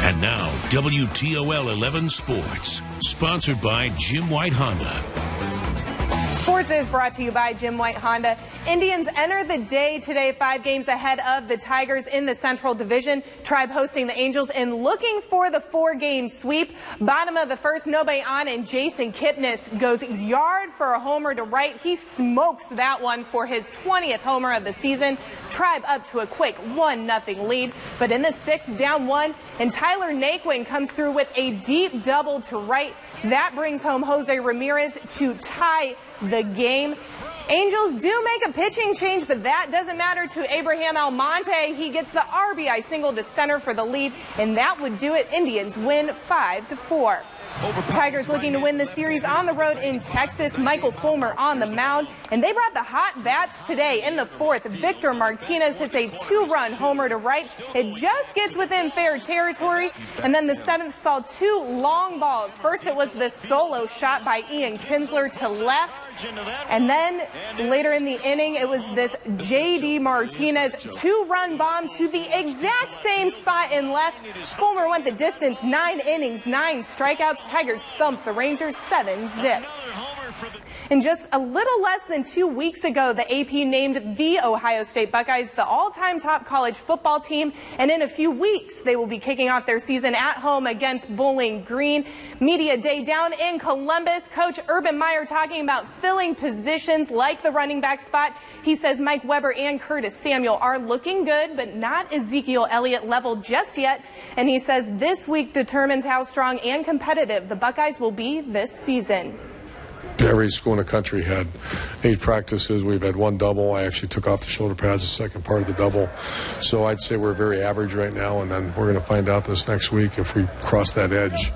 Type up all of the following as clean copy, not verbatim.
And now, WTOL 11 Sports, sponsored by Jim White Honda. Sports is brought to you by Jim White Honda. Indians enter the day today 5 games ahead of the Tigers in the Central Division. Tribe hosting the Angels and looking for the 4-game sweep. Bottom of the first, nobody on, and Jason Kipnis goes yard for a homer to right. He smokes that one for his 20th homer of the season. Tribe up to a quick 1-0 lead. But in the 6th, down 1, and Tyler Naquin comes through with a deep double to right. That brings home Jose Ramirez to tie the game. Angels do make a pitching change, but that doesn't matter to Abraham Almonte. He gets the RBI single to center for the lead, and that would do it. Indians win 5-4. Tigers looking to win the series on the road in Texas. Michael Fulmer on the mound, and they brought the hot bats today. In the 4th, Victor Martinez hits a 2-run homer to right. It just gets within fair territory, and then the 7th saw 2 long balls. First, it was this solo shot by Ian Kinsler to left, and then later in the inning, it was this J.D. Martinez 2-run bomb to the exact same spot in left. Fulmer went the distance, 9 innings, 9 strikeouts. Tigers thumped the Rangers 7-0. And just a little less than 2 weeks ago, the AP named the Ohio State Buckeyes the all-time top college football team. And in a few weeks, they will be kicking off their season at home against Bowling Green. Media Day down in Columbus. Coach Urban Meyer talking about filling positions like the running back spot. He says Mike Weber and Curtis Samuel are looking good, but not Ezekiel Elliott level just yet. And he says this week determines how strong and competitive the Buckeyes will be this season. Every school in the country had 8 practices. We've had 1 double. I actually took off the shoulder pads the second part of the double. So I'd say we're very average right now, and then we're going to find out this next week if we cross that edge.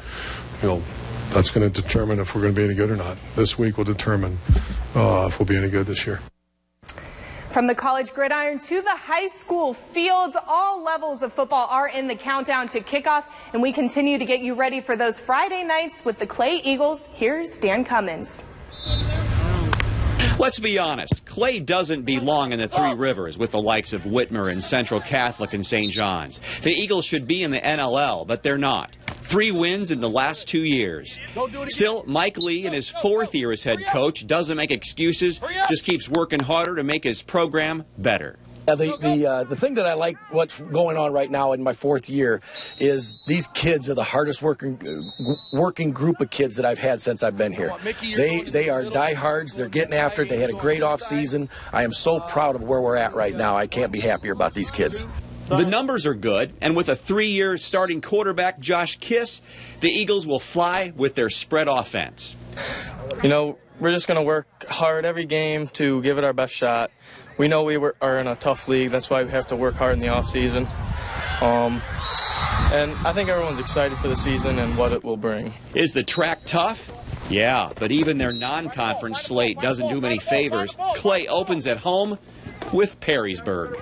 That's going to determine if we're going to be any good or not. This week will determine if we'll be any good this year. From the college gridiron to the high school fields, all levels of football are in the countdown to kickoff, and we continue to get you ready for those Friday nights with the Clay Eagles. Here's Dan Cummins. Let's be honest, Clay doesn't belong in the Three Rivers with the likes of Whitmer and Central Catholic and St. John's. The Eagles should be in the NLL, but they're not. 3 wins in the last 2 years. Still, Mike Lee, in his 4th year as head coach, doesn't make excuses, just keeps working harder to make his program better. The thing that I like what's going on right now in my 4th year is these kids are the hardest working group of kids that I've had since I've been here. They are diehards. They're getting after it. They had a great off season. I am so proud of where we're at right now. I can't be happier about these kids. The numbers are good, and with a 3-year starting quarterback, Josh Kiss, the Eagles will fly with their spread offense. We're just going to work hard every game to give it our best shot. We know we are in a tough league. That's why we have to work hard in the offseason. And I think everyone's excited for the season and what it will bring. Is the track tough? Yeah, but even their non-conference slate doesn't do them any favors. Clay opens at home with Perrysburg.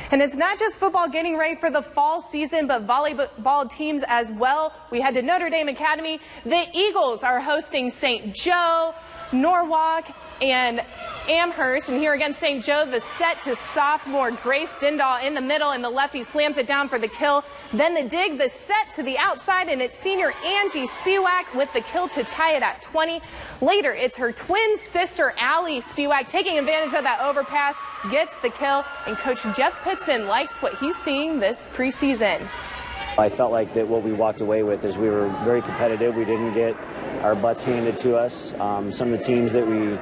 And it's not just football getting ready for the fall season, but volleyball teams as well. We head to Notre Dame Academy. The Eagles are hosting St. Joe, Norwalk, and Amherst. And here against St. Joe, the set to sophomore Grace Dindal in the middle, and the lefty slams it down for the kill. Then the dig, the set to the outside, and it's senior Angie Spiewak with the kill to tie it at 20. Later, it's her twin sister, Allie Spiewak, taking advantage of that overpass, gets the kill, and Coach Jeff Pitson likes what he's seeing this preseason. I felt like that what we walked away with is we were very competitive. We didn't get our butts handed to us. Some of the teams that we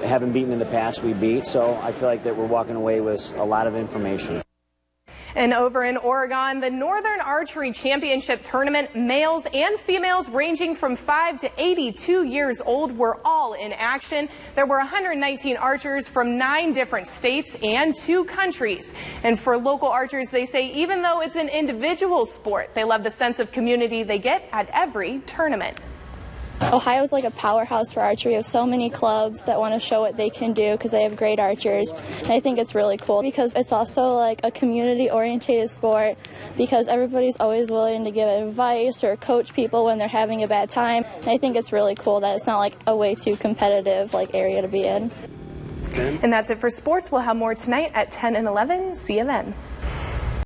haven't beaten in the past, we beat. So I feel like that we're walking away with a lot of information. And over in Oregon, the Northern Archery Championship Tournament, males and females ranging from 5 to 82 years old were all in action. There were 119 archers from 9 different states and 2 countries. And for local archers, they say even though it's an individual sport, they love the sense of community they get at every tournament. Ohio's like a powerhouse for archery. We have so many clubs that want to show what they can do because they have great archers. And I think it's really cool because it's also like a community-oriented sport because everybody's always willing to give advice or coach people when they're having a bad time. And I think it's really cool that it's not like a way too competitive area to be in. And that's it for sports. We'll have more tonight at 10 and 11. See you then.